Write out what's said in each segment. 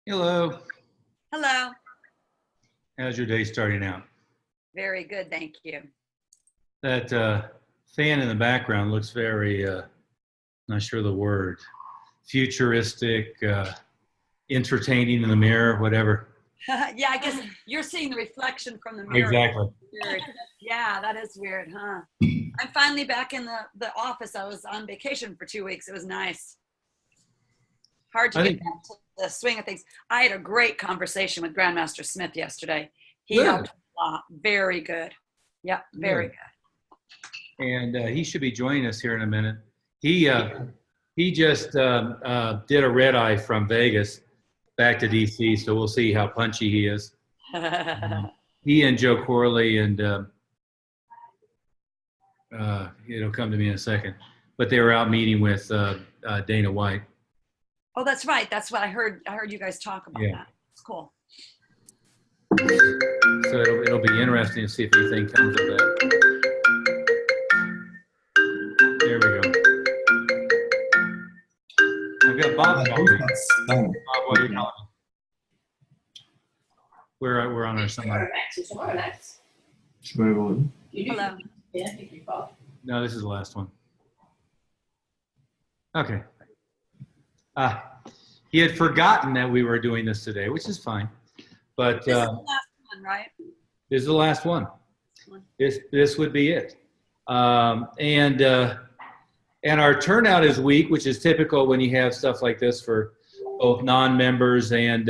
Hello. Hello. How's your day starting out? Very good, thank you. That fan in the background looks very, not sure the word, futuristic, entertaining in the mirror, whatever. Yeah, I guess you're seeing the reflection from the mirror. Exactly. Weird. Yeah, that is weird, huh? I'm finally back in the office. I was on vacation for 2 weeks. It was nice. Hard to get back to the swing of things. I had a great conversation with Grandmaster Smith yesterday. He helped a lot. Very good. Yeah, very good. And he should be joining us here in a minute. He just did a red eye from Vegas back to DC, so we'll see how punchy he is. He and Joe Corley and it'll come to me in a second, but they were out meeting with Dana White. Oh, that's right. That's what I heard. I heard you guys talk about that. It's cool. So it'll be interesting to see if anything comes of that. There we go. I've got Bob calling. Bob, what are you calling me? We're on our summer. Hello. No, this is the last one. Okay. He had forgotten that we were doing this today, which is fine. But This is the last one, right? This is the last one. This would be it. And our turnout is weak, which is typical when you have stuff like this for both non-members and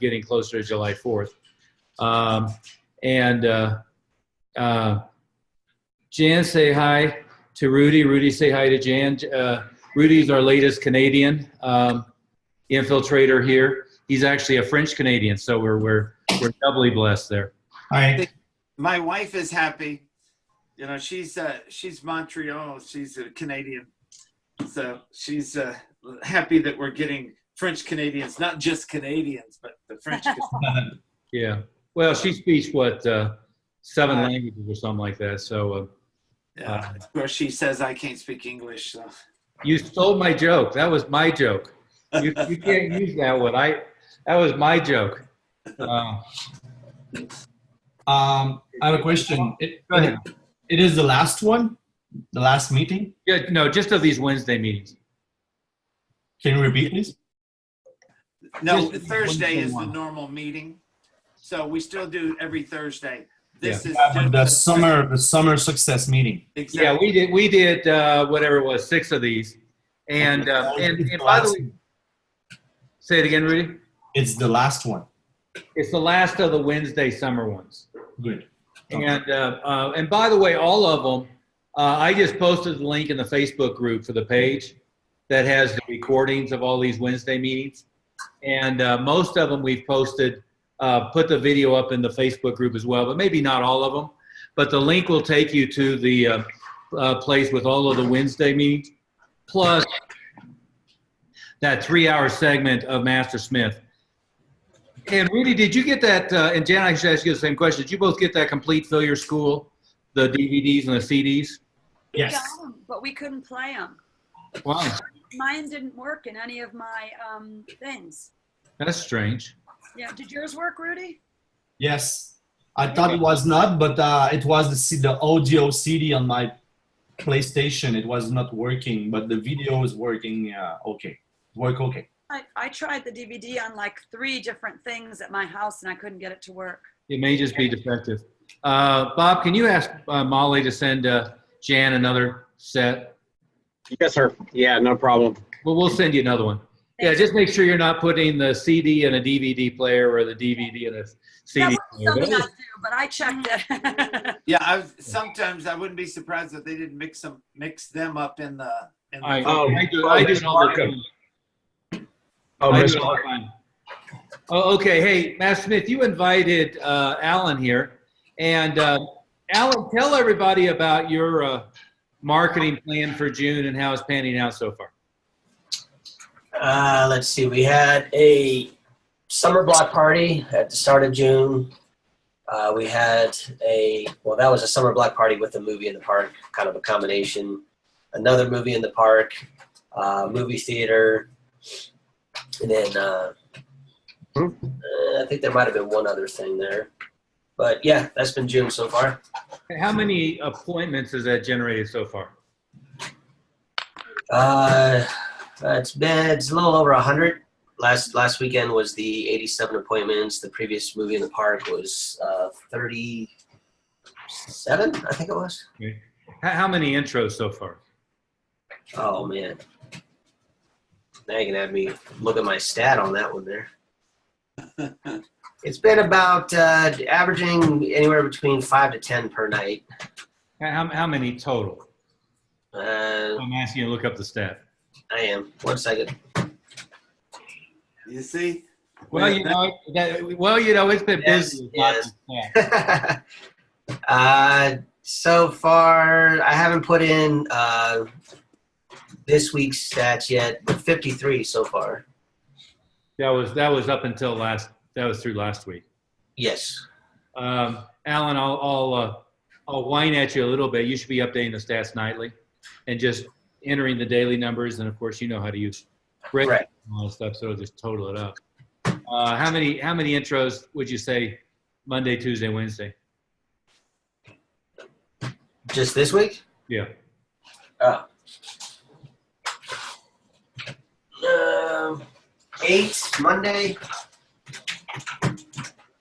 getting closer to July 4th. Jan, say hi to Rudy. Rudy, say hi to Jan. Rudy's our latest Canadian infiltrator here. He's actually a French Canadian, so we're doubly blessed there. Hi. My wife is happy. You know, she's Montreal. She's a Canadian, so she's happy that we're getting French Canadians, not just Canadians, but the French. Yeah. Well, she speaks 7 languages or something like that. So. Yeah. Of course, she says I can't speak English. So. You stole my joke. That was my joke. You can't use that one. That was my joke. I have a question. Go ahead. It is the last one? The last meeting? Yeah, no, just of these Wednesday meetings. Can you repeat, please? No, Thursday is the normal meeting. So we still do every Thursday. This is the summer success meeting. Exactly. Yeah, we did whatever it was, 6 of these. And by the way, say it again, Rudy. It's the last one. It's the last of the Wednesday summer ones. Good. And by the way, all of them, I just posted the link in the Facebook group for the page that has the recordings of all these Wednesday meetings. And most of them we've posted, put the video up in the Facebook group as well, but maybe not all of them. But the link will take you to the place with all of the Wednesday meetings, plus that 3-hour segment of Master Smith. And Rudy, did you get that, and Jan, I should ask you the same question, did you both get that Complete Fill Your School, the DVDs and the CDs? Yes. We got them, but we couldn't play them. Wow. Mine didn't work in any of my things. That's strange. Yeah, did yours work, Rudy? Yes. I thought it was not, but it was the audio CD on my PlayStation. It was not working, but the video is working okay. Work okay. I tried the DVD on like 3 different things at my house, and I couldn't get it to work. It may just be defective. Bob, can you ask Molly to send Jan another set? Yes, sir. Yeah, no problem. Well, we'll send you another one. Yeah, just make sure you're not putting the CD in a DVD player or the DVD in a CD player. Something I do, but I checked it. Yeah, sometimes I wouldn't be surprised if they didn't mix them up in the. I do all the time. Oh, okay. Hey, Matt Smith, you invited Alan here. And Alan, tell everybody about your marketing plan for June and how it's panning out so far. Let's see. We had a summer block party at the start of June. We had that was a summer block party with a movie in the park, kind of a combination. Another movie in the park, movie theater, and then I think there might have been one other thing there. But yeah, that's been June so far. How many appointments has that generated so far? It's a little over 100. Last weekend was the 87 appointments. The previous movie in the park was 37, I think it was. Okay. How many intros so far? Oh man, now you can have me look at my stat on that one there. It's been about averaging anywhere between 5 to 10 per night. How many total? I'm asking you to look up the stat. I am. 1 second. You see? Well, you know, it's been busy. Yes. So far, I haven't put in this week's stats yet, but 53 so far. That was up until that was through last week. Yes. Alan, I'll whine at you a little bit. You should be updating the stats nightly and just entering the daily numbers. And of course, you know how to use break Right. and all that stuff, so it'll just total it up. How many intros would you say Monday, Tuesday, Wednesday? Just this week? Yeah. 8 Monday.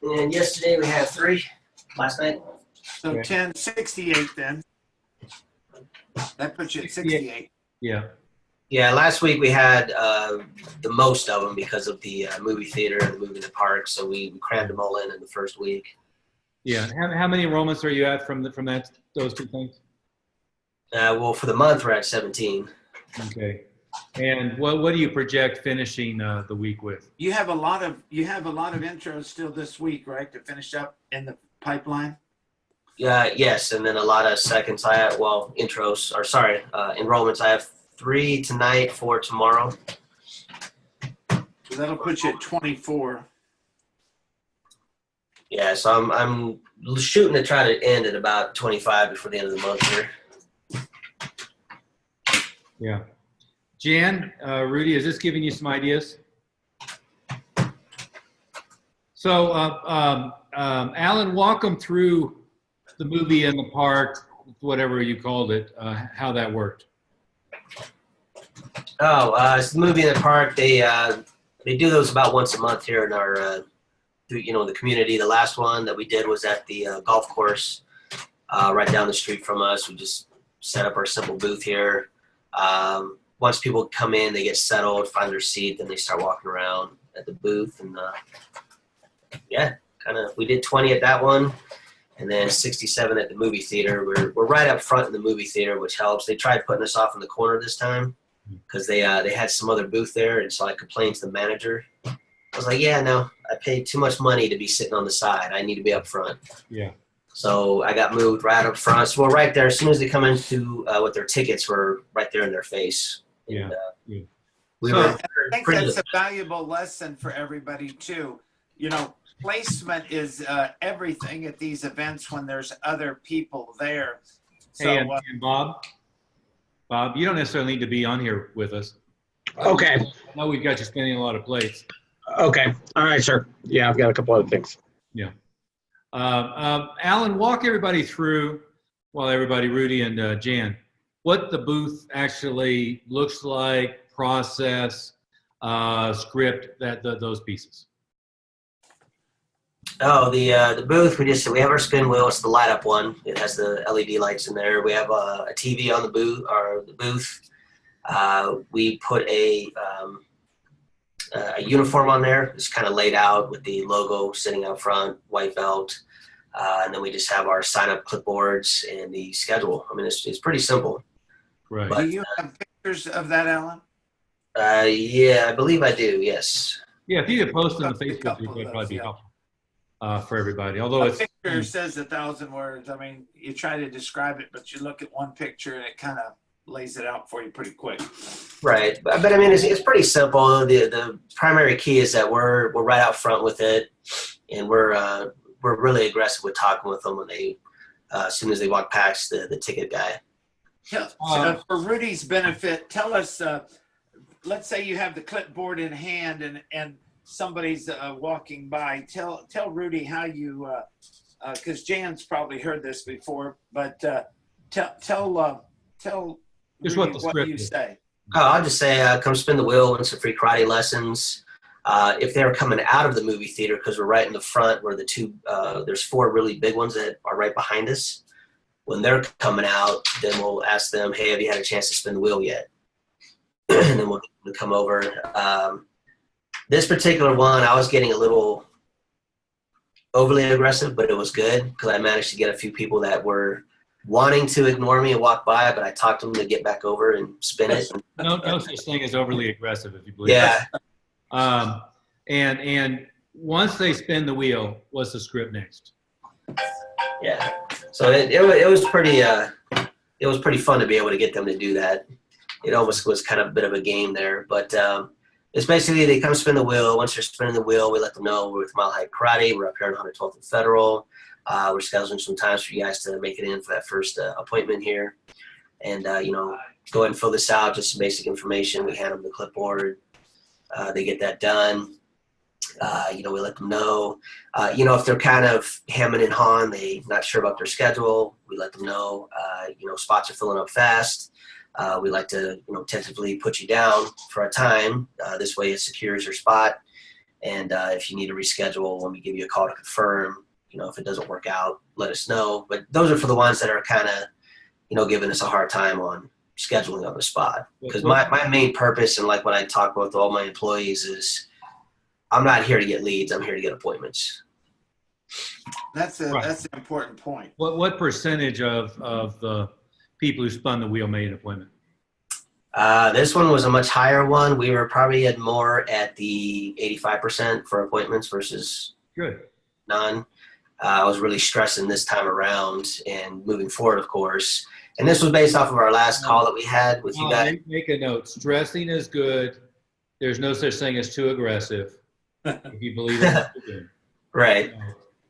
And yesterday we had 3 last night. So Okay. 10, 68 then. That puts you at 68. Yeah. Yeah, last week we had the most of them because of the movie theater and the movie in the park. So we crammed them all in the first week. Yeah. How many enrollments are you at from those two things? Well, for the month we're at 17. Okay. And what do you project finishing the week with? You have a lot of intros still this week, right? To finish up in the pipeline. Yes, and then a lot of seconds. Enrollments. I have 3 tonight, 4 tomorrow. So that'll put you at 24. Yeah, so I'm shooting to try to end at about 25 before the end of the month here. Yeah. Jan, Rudy, is this giving you some ideas? So, Alan, walk them through the movie in the park, whatever you called it, how that worked. It's the movie in the park. They do those about once a month here in our, the community. The last one that we did was at the golf course right down the street from us. We just set up our simple booth here. Once people come in, they get settled, find their seat, then they start walking around at the booth. And we did 20 at that one, and then 67 at the movie theater. We're right up front in the movie theater, which helps. They tried putting us off in the corner this time because they had some other booth there, and so I complained to the manager. I was like, yeah, no, I paid too much money to be sitting on the side. I need to be up front. Yeah. So I got moved right up front. So we're right there. As soon as they come into with their tickets, we're right there in their face. Yeah. And, I think that's a valuable lesson for everybody too. Placement is everything at these events when there's other people there. So, Hey, and Bob, you don't necessarily need to be on here with us. Okay. I know we've got you spinning a lot of plates. Okay. All right, sir. Yeah, I've got a couple other things. Yeah. Alan, walk everybody through, Rudy and Jan, what the booth actually looks like, process, script, those pieces. The booth, we have our spin wheel. It's the light up one. It has the LED lights in there. We have a TV on the booth. We put a uniform on there. It's kind of laid out with the logo sitting out front, white belt. And then we just have our sign up clipboards and the schedule. I mean, it's pretty simple. Right. do you have pictures of that, Alan? Yeah, I believe I do. Yes. Yeah, if you could post on the A Facebook couple group, of that'd probably be those, helpful for everybody. Although A picture says 1,000 words. I mean, you try to describe it, but you look at one picture and it kind of lays it out for you pretty quick. Right, but I mean, it's pretty simple. The primary key is that we're right out front with it, and we're really aggressive with talking with them when they as soon as they walk past the ticket guy. So for Rudy's benefit, tell us. Let's say you have the clipboard in hand, and somebody's walking by, tell Rudy how you, because Jan's probably heard this before, but tell Just Rudy what the what script you is. Oh, say. I'll just say, come spin the wheel and some free karate lessons. If they're coming out of the movie theater, because we're right in the front where the two, there's 4 really big ones that are right behind us. When they're coming out, then we'll ask them, hey, have you had a chance to spin the wheel yet? And then we'll come over. This particular one, I was getting a little overly aggressive, but it was good because I managed to get a few people that were wanting to ignore me and walk by, but I talked to them to get back over and spin it. No such thing as overly aggressive, if you believe. Yeah. And once they spin the wheel, what's the script next? Yeah. So it was pretty fun to be able to get them to do that. It almost was kind of a bit of a game there, but it's basically they come spin the wheel. Once they're spinning the wheel, we let them know we're with Mile High Karate. We're up here on 112th and Federal. We're scheduling some times for you guys to make it in for that first appointment here. And, go ahead and fill this out, just some basic information. We hand them the clipboard. They get that done. We let them know. If they're kind of hemming and hawing, they're not sure about their schedule, we let them know. Spots are filling up fast. We like to, tentatively put you down for a time. This way it secures your spot. And if you need to reschedule, when we give you a call to confirm, if it doesn't work out, let us know. But those are for the ones that are kind of, giving us a hard time on scheduling on the spot. Because my main purpose, and like what I talk with all my employees, is I'm not here to get leads. I'm here to get appointments. That's an important point. What percentage of the people who spun the wheel made an appointment? This one was a much higher one. We were probably at more at the 85% for appointments versus none. I was really stressing this time around and moving forward, of course. And this was based off of our last call that we had with you guys. Make a note. Stressing is good. There's no such thing as too aggressive. If you believe it. Right.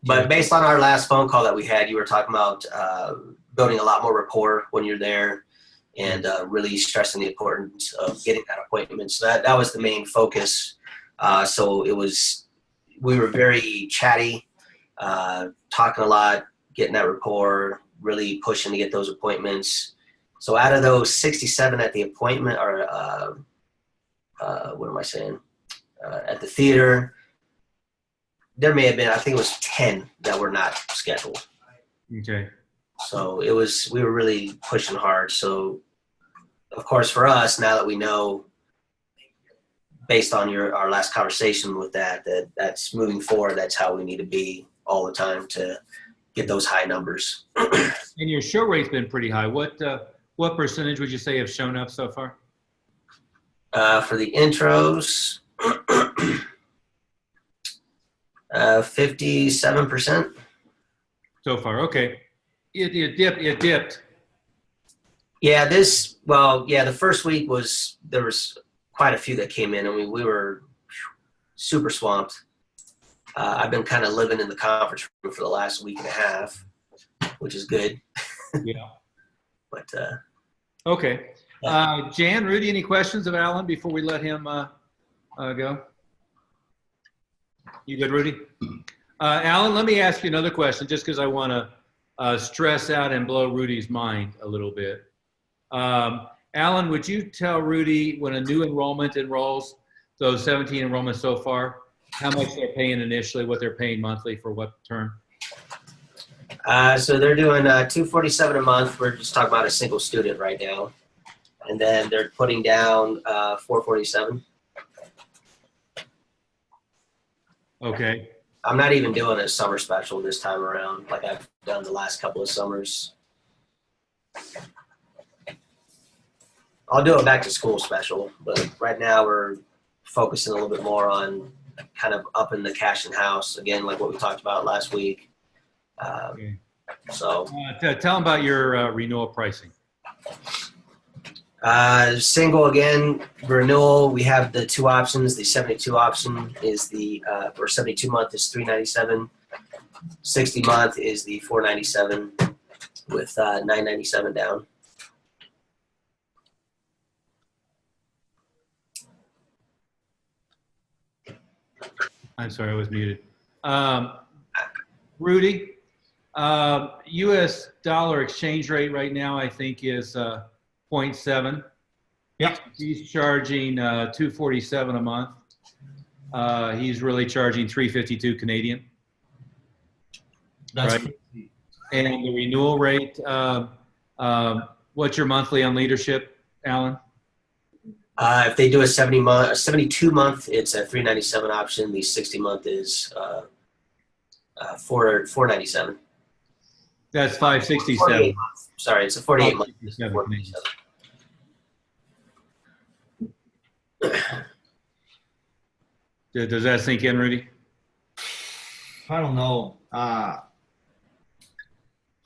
But based on our last phone call that we had, you were talking about building a lot more rapport when you're there and really stressing the importance of getting that appointment. So that was the main focus. So we were very chatty, talking a lot, getting that rapport, really pushing to get those appointments. So out of those 67 at the appointment, or what am I saying? At the theater, there may have been, I think it was 10 that were not scheduled. Okay. So we were really pushing hard. So of course for us, now that we know, based on our last conversation with that's moving forward, that's how we need to be all the time to get those high numbers. And your show rate's been pretty high. What percentage would you say have shown up so far? For the intros, 57%. So far, okay. It dipped. Yeah, the first week there was quite a few that came in. I mean, we were super swamped. I've been kind of living in the conference room for the last week and a half, which is good. Yeah. But okay. Jan, Rudy, any questions of Alan before we let him go? You good, Rudy? Alan, let me ask you another question, just because I want to stress out and blow Rudy's mind a little bit. Alan, would you tell Rudy when a new enrollment enrolls, those 17 enrollments so far, how much they're paying initially, what they're paying monthly for what term? So they're doing $247 a month. We're just talking about a single student right now. And then they're putting down $447. Okay. I'm not even doing a summer special this time around like I've done the last couple of summers. I'll do a back to school special, but right now we're focusing a little bit more on kind of upping the cash in house again, like what we talked about last week. Okay. So tell them about your renewal pricing. Single again, renewal. We have the two options. The 72 option is or 72 month is $397. 60 month is the $497 with $997 down. I'm sorry, I was muted. Rudy, U.S. dollar exchange rate right now, I think, is 0.7. Yep. He's charging 247 a month. He's really charging 352 Canadian. That's right. And the renewal rate, what's your monthly on leadership, Alan? If they do a 72 month, it's a 397 option. The 60 month is 497. That's 567. Sorry, it's a 48 month. Does that sink in, Rudy? I don't know. I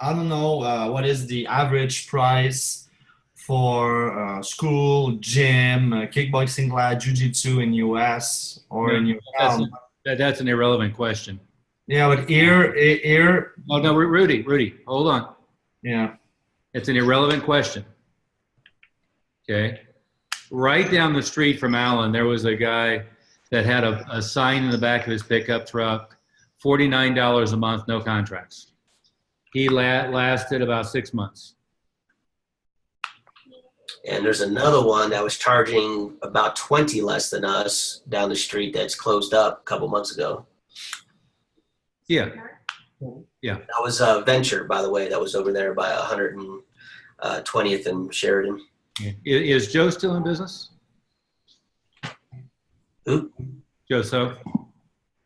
don't know what is the average price for school, gym, kickboxing class, jujitsu in US or in your town. That's an irrelevant question. Yeah, but here. Oh no, Rudy, hold on. Yeah. It's an irrelevant question. Okay. Right down the street from Alan, there was a guy that had a sign in the back of his pickup truck, $49 a month, no contracts. He lasted about 6 months. And there's another one that was charging about 20 less than us down the street that's closed up a couple months ago. Yeah. Yeah. That was a Venture, by the way. That was over there by 120th and Sheridan. Is Joe still in business? Who? Joe So?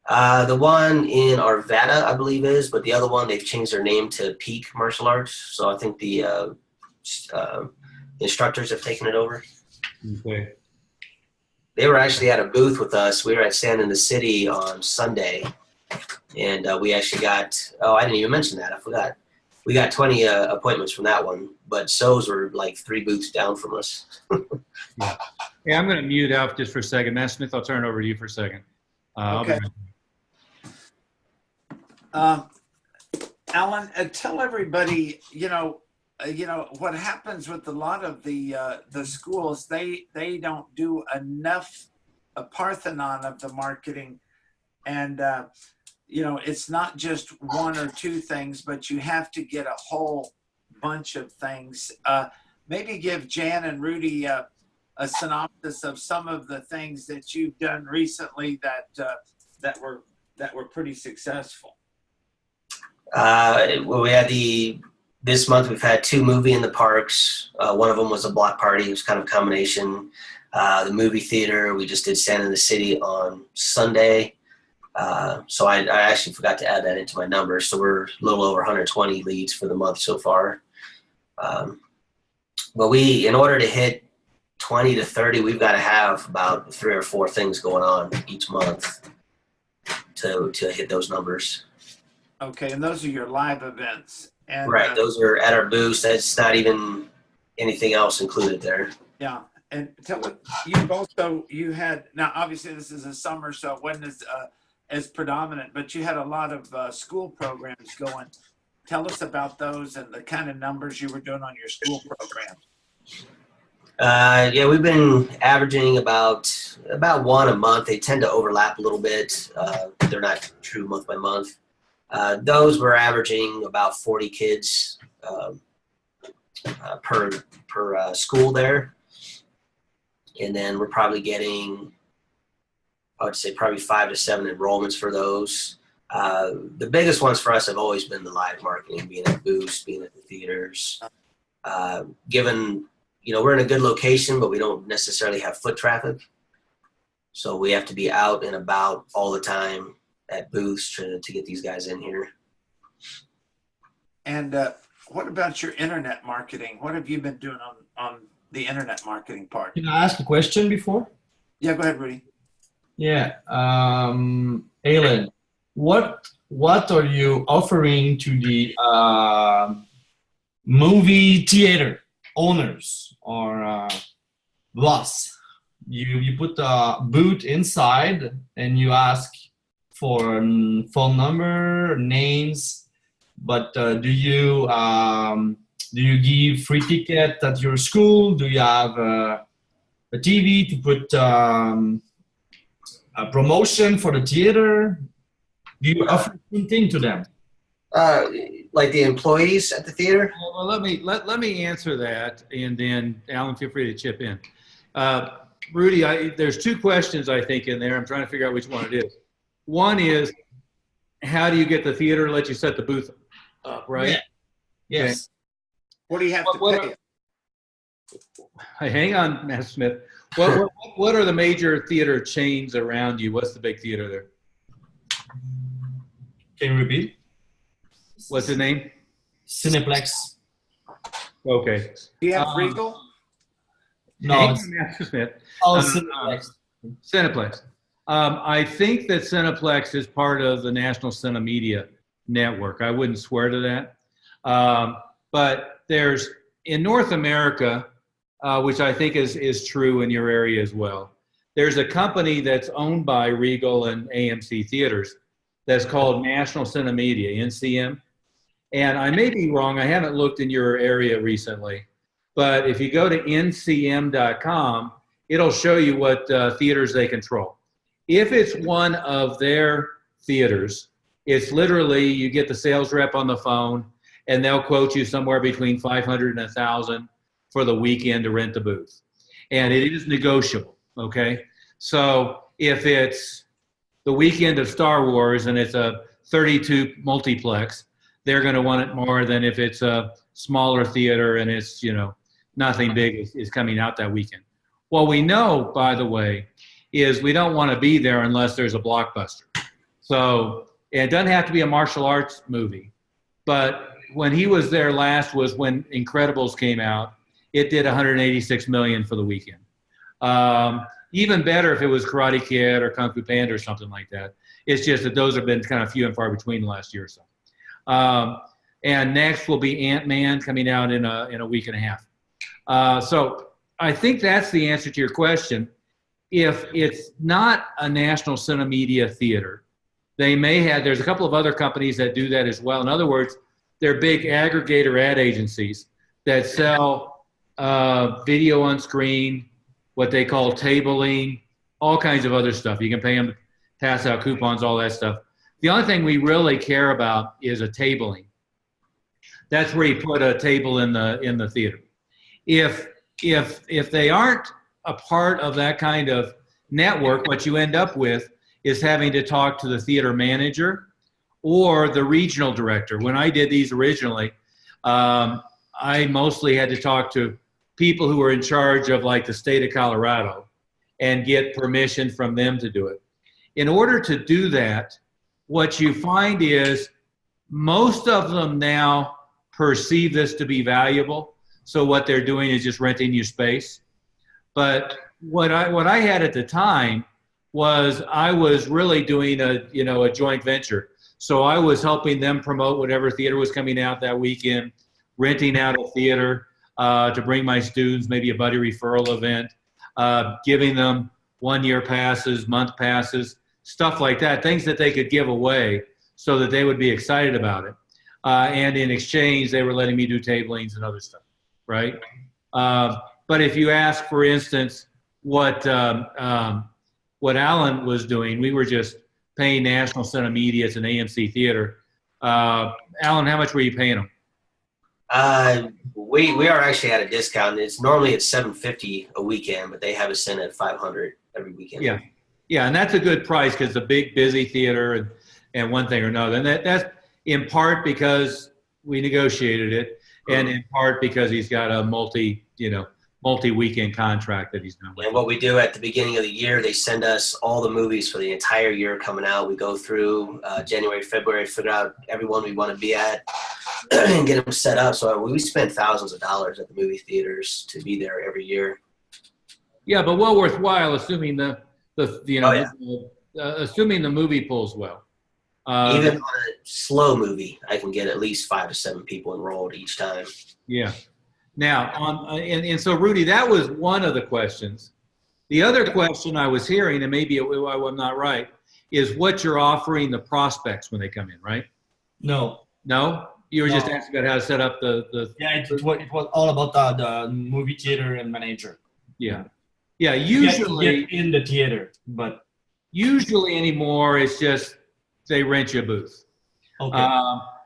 The one in Arvada, I believe is, but the other one, they've changed their name to Peak Martial Arts. So I think the instructors have taken it over. Okay. They were actually at a booth with us. We were at Stand in the City on Sunday, and we actually got, I didn't even mention that. I forgot. We got 20 appointments from that one, but So's were like 3 booths down from us. Yeah. Hey, I'm going to mute out just for a second. Matt Smith, I'll turn it over to you for a second. Okay. Alan, tell everybody, what happens with a lot of the schools, they don't do enough Parthenon of the marketing. And, it's not just 1 or 2 things, but you have to get a whole bunch of things. Maybe give Jan and Rudy a synopsis of some of the things that you've done recently that were pretty successful. Well, we had this month we've had 2 movie in the parks. One of them was a block party. It was kind of a combination. The movie theater, we just did Stand in the City on Sunday. So I actually forgot to add that into my numbers. So we're a little over 120 leads for the month so far. But in order to hit 20 to 30, we've got to have about 3 or 4 things going on each month to hit those numbers. Okay, and those are your live events. And, right, those are at our booths. That's not even anything else included there. Yeah, and tell what you had. Now, obviously, this is a summer, so it wasn't as predominant, but you had a lot of school programs going. Tell us about those and the kind of numbers you were doing on your school program. Yeah, we've been averaging about 1 a month. They tend to overlap a little bit. They're not true month by month. Those were averaging about 40 kids per school there. And then we're probably getting, I would say, probably 5 to 7 enrollments for those. The biggest ones for us have always been the live marketing, being at booths, being at the theaters. Given, we're in a good location, but we don't necessarily have foot traffic. So we have to be out and about all the time at booths to get these guys in here. And what about your internet marketing? What have you been doing on the internet marketing part? Can I ask a question before? Yeah, go ahead, Rudy. Yeah. Alan, what are you offering to the movie theater owners or boss? You put a booth inside and you ask for phone number, names, but do you give free ticket at your school? Do you have a TV to put promotion for the theater? Do you offer anything to them? Like the employees at the theater? Well, let me answer that, and then Alan, feel free to chip in. Rudy, there's two questions I think in there. I'm trying to figure out which one it is. One is, how do you get the theater to let you set the booth up, right? Yeah. Yes. Okay. What do you have to pay? Hang on, Master Smith. What are the major theater chains around you? What's the big theater there? Can you repeat? What's the name? Cineplex. Okay. Do you have Regal? No, Hang it's on, Master Smith. Cineplex. Cineplex. I think that Cineplex is part of the National Cinemedia Network. I wouldn't swear to that. But there's, in North America, which I think is true in your area as well, there's a company that's owned by Regal and AMC Theaters that's called National Cinemedia, NCM. And I may be wrong, I haven't looked in your area recently, but if you go to ncm.com, it'll show you what theaters they control. If it's one of their theaters, it's literally, you get the sales rep on the phone and they'll quote you somewhere between $500 and $1,000 for the weekend to rent the booth. And it is negotiable, okay? So if it's the weekend of Star Wars and it's a 32 multiplex, they're going to want it more than if it's a smaller theater and it's, you know, nothing big is coming out that weekend. What we know, by the way, is we don't want to be there unless there's a blockbuster. So it doesn't have to be a martial arts movie. But when he was there last was when Incredibles came out. It did $186 million for the weekend. Even better if it was Karate Kid or Kung Fu Panda or something like that. It's just that those have been kind of few and far between the last year or so. And next will be Ant-Man coming out in a week and a half. So I think that's the answer to your question. If it's not a National Cinemedia theater, they may have, there's a couple of other companies that do that as well. In other words, they're big aggregator ad agencies that sell video on screen, what they call tabling, all kinds of other stuff. You can pay them, pass out coupons, all that stuff. The only thing we really care about is a tabling. That's where you put a table in the theater. If they aren't a part of that kind of network, what you end up with is having to talk to the theater manager or the regional director. When I did these originally, I mostly had to talk to people who were in charge of like the state of Colorado and get permission from them to do it. In order to do that, what you find is most of them now perceive this to be valuable. So what they're doing is just renting you space. But what I had at the time was I was really doing a joint venture. So I was helping them promote whatever theater was coming out that weekend, renting out a theater to bring my students, maybe a buddy referral event, giving them 1-year passes, month passes, stuff like that, things that they could give away so that they would be excited about it. And in exchange, they were letting me do tablings and other stuff, right? But if you ask, for instance, what Alan was doing, we were just paying National Cinemedia. It's an AMC theater. Alan, how much were you paying them? We are actually at a discount. It's normally at $750 a weekend, but they have us in at $500 every weekend. Yeah, and that's a good price because it's a big, busy theater and one thing or another. And that's in part because we negotiated it, and in part because he's got a multi-weekend contract that he's doing. And what we do at the beginning of the year, they send us all the movies for the entire year coming out. We go through January, February, figure out everyone we want to be at and get them set up. So we spend thousands of dollars at the movie theaters to be there every year. Yeah, but well worthwhile, assuming assuming the movie pulls well. Even on a slow movie, I can get at least 5 to 7 people enrolled each time. Yeah. Now, and so Rudy, that was one of the questions. The other question I was hearing, and maybe I'm not right, is what you're offering the prospects when they come in, right? No. No? You were just asking about how to set up the Yeah, it was all about the movie theater and manager. Yeah. Yeah, usually get in the theater, but Usually anymore, it's just they rent you a booth. Okay.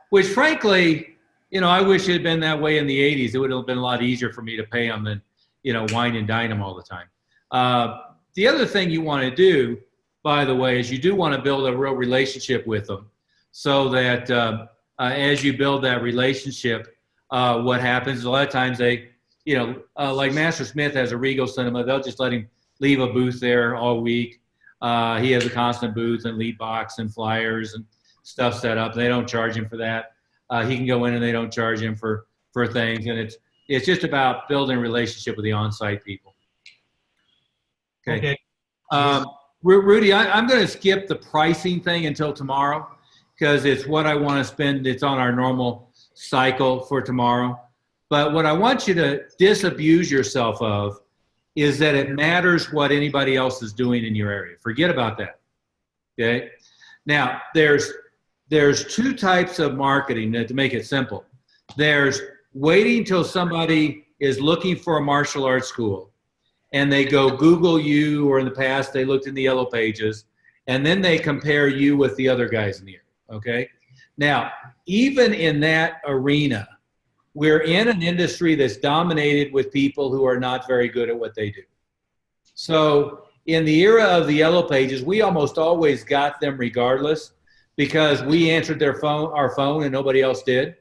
Which frankly, I wish it had been that way in the 80s. It would have been a lot easier for me to pay them than, wine and dine them all the time. The other thing you want to do, by the way, is you do want to build a real relationship with them so that as you build that relationship, what happens is a lot of times they, like Master Smith has a Regal Cinema, they'll just let him leave a booth there all week. He has a constant booth and lead box and flyers and stuff set up. They don't charge him for that. He can go in and they don't charge him for things. And it's just about building a relationship with the on-site people. Okay. Rudy, I'm going to skip the pricing thing until tomorrow because it's what I want to spend. It's on our normal cycle for tomorrow. But what I want you to disabuse yourself of is that it matters what anybody else is doing in your area. Forget about that. Okay. Now, there's two types of marketing to make it simple. There's waiting till somebody is looking for a martial arts school and they go Google you, or in the past they looked in the yellow pages, and then they compare you with the other guys in the area, okay? Now, even in that arena, we're in an industry that's dominated with people who are not very good at what they do. So in the era of the yellow pages, we almost always got them regardless because we answered our phone and nobody else did,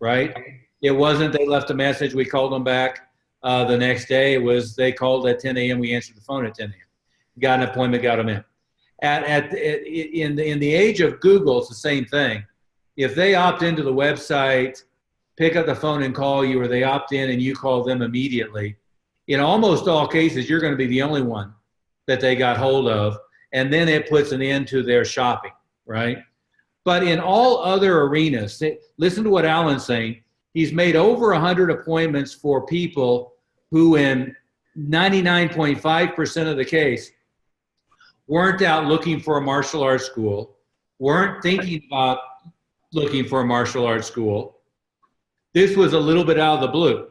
right? It wasn't they left a message, we called them back the next day. It was they called at 10 a.m., we answered the phone at 10 a.m. Got an appointment, got them in. In the age of Google, it's the same thing. If they opt into the website, pick up the phone and call you, or they opt in and you call them immediately, in almost all cases, you're going to be the only one that they got hold of, and then it puts an end to their shopping, right? But in all other arenas, listen to what Alan's saying. He's made over 100 appointments for people who in 99.5% of the case weren't out looking for a martial arts school, weren't thinking about looking for a martial arts school. This was a little bit out of the blue.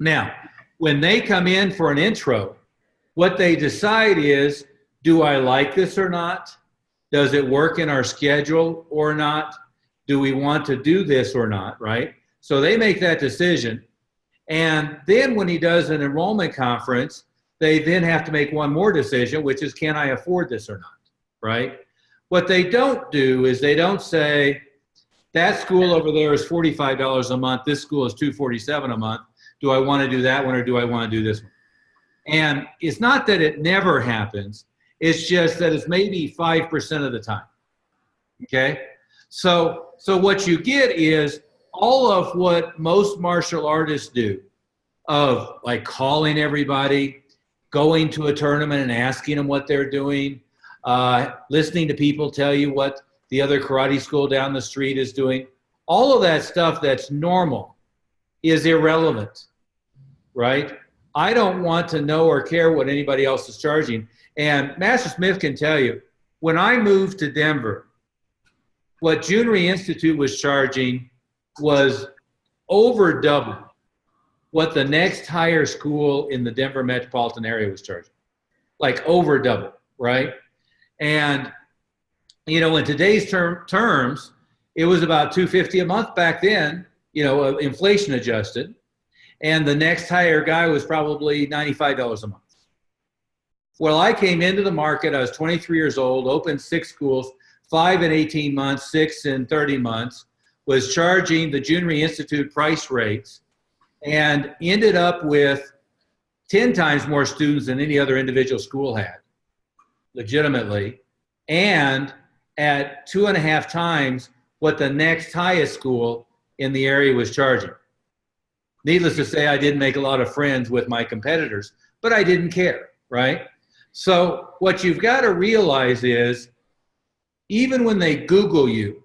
Now, when they come in for an intro, what they decide is, do I like this or not? Does it work in our schedule or not? Do we want to do this or not, right? So they make that decision. And then when he does an enrollment conference, they then have to make one more decision, which is, can I afford this or not, right? What they don't do is they don't say, that school over there is $45 a month. This school is $247 a month. Do I want to do that one or do I want to do this one? And it's not that it never happens. It's just that it's maybe 5% of the time, okay? So what you get is all of what most martial artists do, of like calling everybody, going to a tournament and asking them what they're doing, listening to people tell you what the other karate school down the street is doing. All of that stuff that's normal is irrelevant, right? I don't want to know or care what anybody else is charging. And Master Smith can tell you, when I moved to Denver, what Junery Institute was charging was over double what the next higher school in the Denver metropolitan area was charging. Like over double, right? And, in today's terms, it was about $250 a month back then, inflation adjusted. And the next higher guy was probably $95 a month. Well, I came into the market, I was 23 years old, opened 6 schools, 5 in 18 months, 6 in 30 months, was charging the Junery Institute price rates, and ended up with 10 times more students than any other individual school had, legitimately, and at 2.5 times what the next highest school in the area was charging. Needless to say, I didn't make a lot of friends with my competitors, but I didn't care, right? So what you've got to realize is, even when they Google you,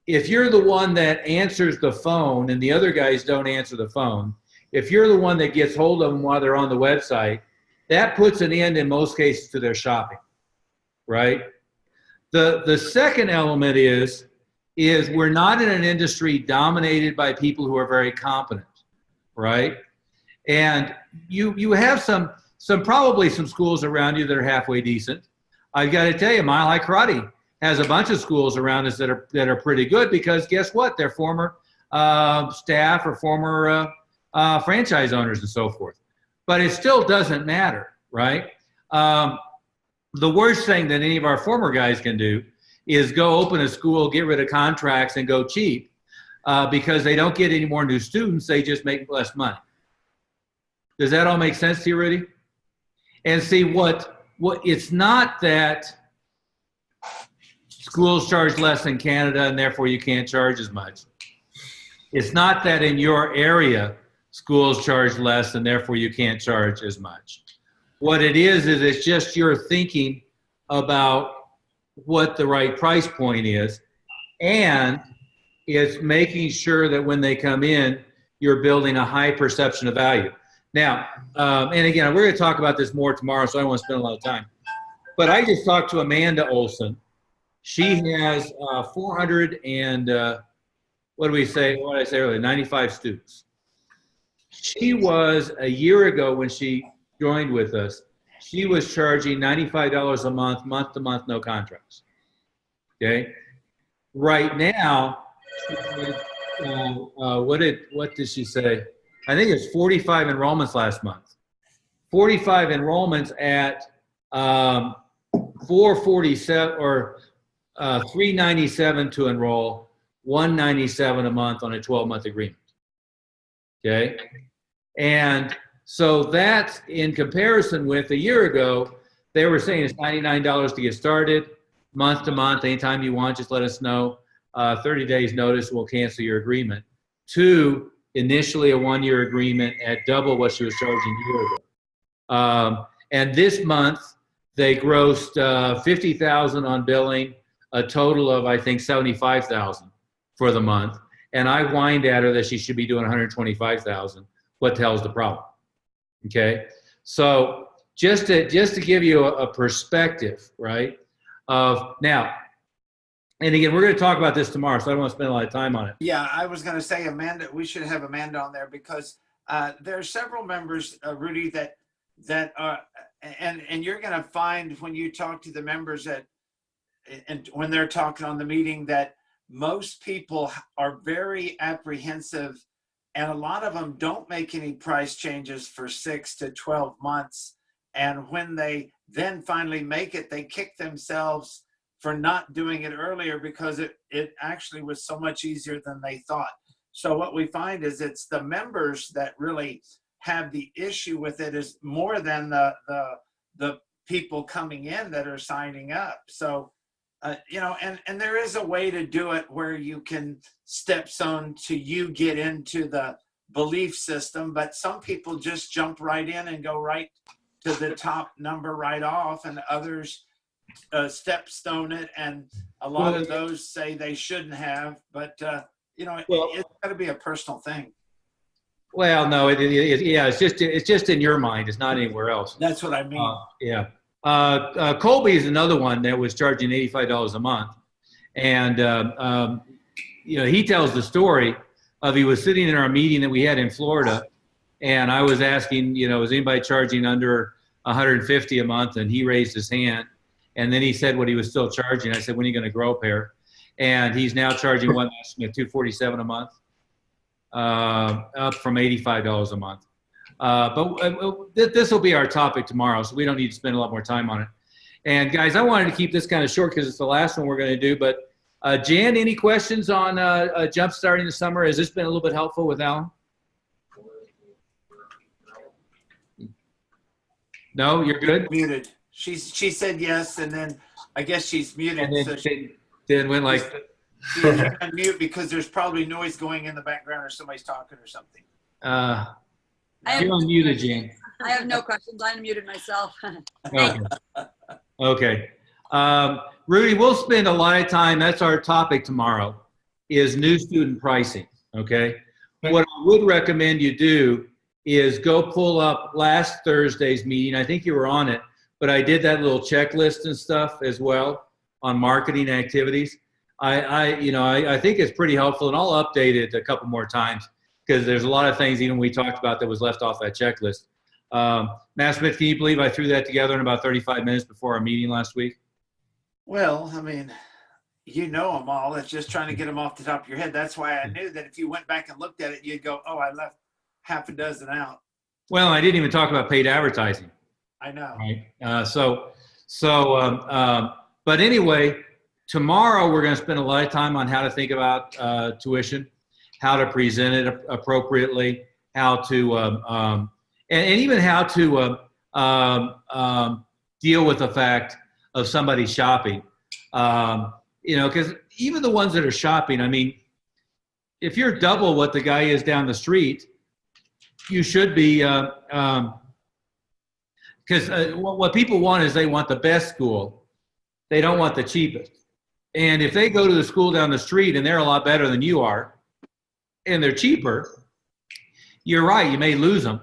if you're the one that answers the phone and the other guys don't answer the phone, if you're the one that gets hold of them while they're on the website, that puts an end in most cases to their shopping, right? The second element is we're not in an industry dominated by people who are very competent, right? And you have some probably some schools around you that are halfway decent. I've got to tell you, Mile High Karate has a bunch of schools around us that are pretty good because guess what? They're former staff or former franchise owners and so forth. But it still doesn't matter, right? The worst thing that any of our former guys can do is go open a school, get rid of contracts, and go cheap because they don't get any more new students. They just make less money. Does that all make sense to you, Rudy? And see, what it's not that schools charge less in Canada and therefore you can't charge as much. It's not that in your area schools charge less and therefore you can't charge as much. What it is it's just your thinking about what the right price point is, and it's making sure that when they come in, you're building a high perception of value. Now, and again, we're going to talk about this more tomorrow, so I don't want to spend a lot of time. But I just talked to Amanda Olson. She has 400 and, what did I say earlier, 95 students. She was, a year ago when she joined with us, she was charging $95 a month to month, no contracts. Okay? Right now, what did she say? I think it's 45 enrollments last month. 45 enrollments at 447 or 397 to enroll, 197 a month on a 12-month agreement. Okay, and so that's in comparison with a year ago. They were saying it's $99 to get started, month to month. Anytime you want, just let us know. 30 days notice, we'll cancel your agreement. To initially a 1-year agreement at double what she was charging a year ago. And this month, they grossed $50,000 on billing, a total of, I think, $75,000 for the month. And I whined at her that she should be doing $125,000. What the hell is the problem? Okay? So just to give you a perspective, right, of now, and again, we're going to talk about this tomorrow, so I don't want to spend a lot of time on it. Yeah, I was going to say, Amanda, we should have Amanda on there because there are several members, Rudy, that are, and you're going to find when you talk to the members and when they're talking on the meeting that most people are very apprehensive, and a lot of them don't make any price changes for 6 to 12 months. And when they then finally make it, they kick themselves for not doing it earlier because it actually was so much easier than they thought. So what we find is it's the members that really have the issue with it is more than the people coming in that are signing up. So, and there is a way to do it where you can stepstone to you get into the belief system, but some people just jump right in and go right to the top number right off, and others stepstone it, and a lot of those say they shouldn't have, but it's got to be a personal thing. Well, no, it's just in your mind. It's not anywhere else. That's what I mean. Yeah. Colby is another one that was charging $85 a month, and he tells the story of he was sitting in our meeting that we had in Florida, and I was asking, is anybody charging under $150 a month? And he raised his hand. And then he said what he was still charging. I said, when are you going to grow, pair? And he's now charging $247 a month, up from $85 a month. But this will be our topic tomorrow, so we don't need to spend a lot more time on it. And guys, I wanted to keep this kind of short because it's the last one we're going to do. But Jan, any questions on jump starting the summer? Has this been a little bit helpful with Alan? No, you're good? Muted. She said yes, and then I guess she's muted. And then, so then went like. She's on mute because there's probably noise going in the background or somebody's talking or something. You're unmuted, Jan. I have no questions. I unmuted myself. Okay. Rudy, we'll spend a lot of time. That's our topic tomorrow, is new student pricing. Okay. What I would recommend you do is go pull up last Thursday's meeting. I think you were on it, but I did that little checklist and stuff as well on marketing activities. I think it's pretty helpful, and I'll update it a couple more times because there's a lot of things even we talked about that was left off that checklist. Matt Smith, can you believe I threw that together in about 35 minutes before our meeting last week? Well, I mean, you know them all. It's just trying to get them off the top of your head. That's why I knew that if you went back and looked at it, you'd go, oh, I left half a dozen out. Well, I didn't even talk about paid advertising. I know. Right. But anyway, tomorrow we're going to spend a lot of time on how to think about tuition, how to present it appropriately, how to, and even how to deal with the fact of somebody shopping. Because even the ones that are shopping, I mean, if you're double what the guy is down the street, you should be, because what people want is they want the best school. They don't want the cheapest. And if they go to the school down the street and they're a lot better than you are, and they're cheaper, you're right, you may lose them.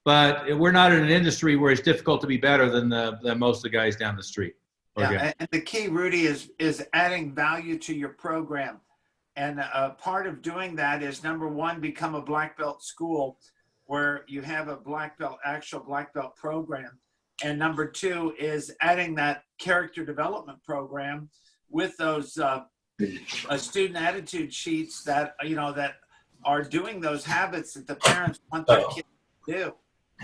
But we're not in an industry where it's difficult to be better than most of the guys down the street. Yeah, and the key, Rudy, is adding value to your program. And part of doing that is, number one, become a black belt school where you have a actual black belt program. And number two is adding that character development program with those student attitude sheets that, that are doing those habits that the parents want their kids to do.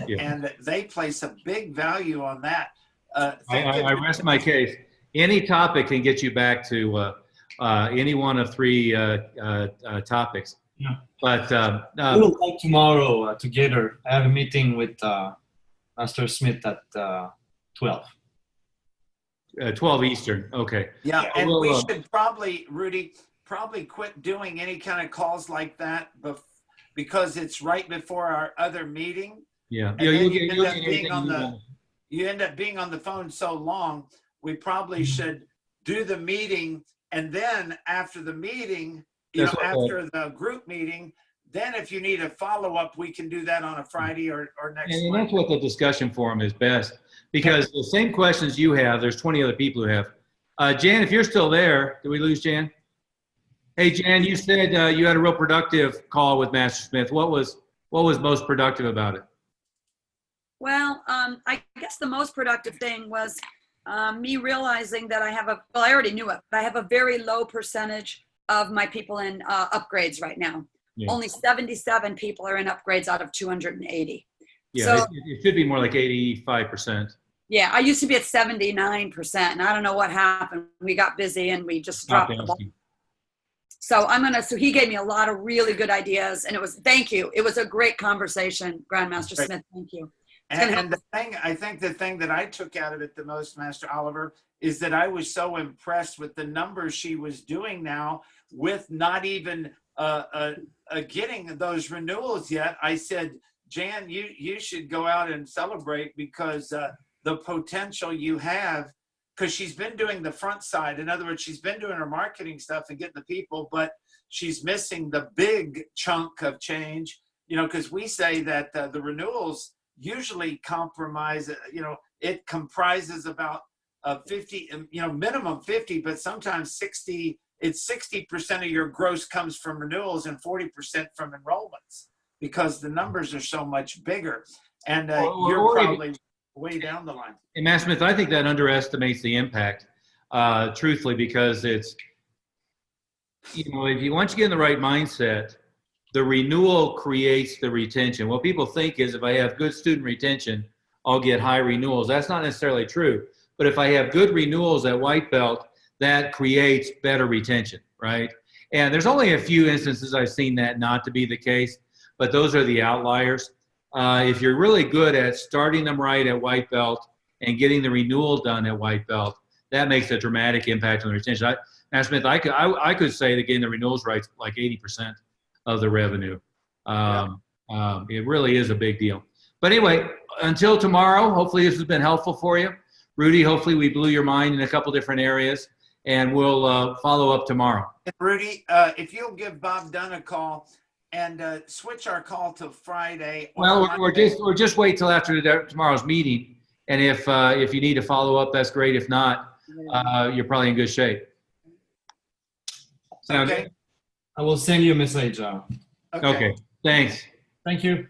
Yeah. And they place a big value on that. I rest my case. Any topic can get you back to any one of three topics. Yeah. But we'll go tomorrow together. I have a meeting with Master Smith at 12. 12 Eastern. Okay. Yeah, and we should probably, Rudy, quit doing any kind of calls like that because it's right before our other meeting. Yeah. You end up being on the phone so long. We probably should do the meeting, and then after the meeting, after the group meeting, then if you need a follow-up, we can do that on a Friday or next And Monday. that's what the discussion forum is best, because the same questions you have, there's 20 other people who have. Jan, if you're still there, did we lose Jan? Hey, Jan, you said you had a real productive call with Master Smith. What was most productive about it? Well, I guess the most productive thing was me realizing that I already knew it, but I have a very low percentage of my people in upgrades right now. Yeah. Only 77 people are in upgrades out of 280. Yeah, so, it should be more like 85%. Yeah, I used to be at 79%, and I don't know what happened. We got busy and we just dropped the ball. So so he gave me a lot of really good ideas, and thank you. It was a great conversation, Grandmaster Smith. Thank you. And I think the thing that I took out of it the most, Master Oliver, is that I was so impressed with the numbers she was doing now with not even getting those renewals yet. I said, Jan, you should go out and celebrate because the potential you have, because she's been doing the front side. In other words, she's been doing her marketing stuff and getting the people, but she's missing the big chunk of change, because we say that the renewals usually it comprises about 50, minimum 50, but sometimes 60. It's 60% of your gross comes from renewals and 40% from enrollments because the numbers are so much bigger. And you're probably way down the line. And Matt Smith, I think that underestimates the impact, truthfully, because it's, if you once you get in the right mindset, the renewal creates the retention. What people think is if I have good student retention, I'll get high renewals. That's not necessarily true. But if I have good renewals at white belt, that creates better retention, right? And there's only a few instances I've seen that not to be the case, but those are the outliers. If you're really good at starting them right at white belt and getting the renewal done at white belt, that makes a dramatic impact on the retention. Matt Smith, I could say that getting the renewals right is like 80% of the revenue. It really is a big deal. But anyway, until tomorrow, hopefully this has been helpful for you. Rudy, hopefully we blew your mind in a couple different areas, and we'll follow up tomorrow. And Rudy, if you'll give Bob Dunn a call and switch our call to Friday. Well, we're just wait till after tomorrow's meeting, and if you need to follow up, that's great. If not, you're probably in good shape. Okay. I will send you a message. Okay. Thanks. Thank you.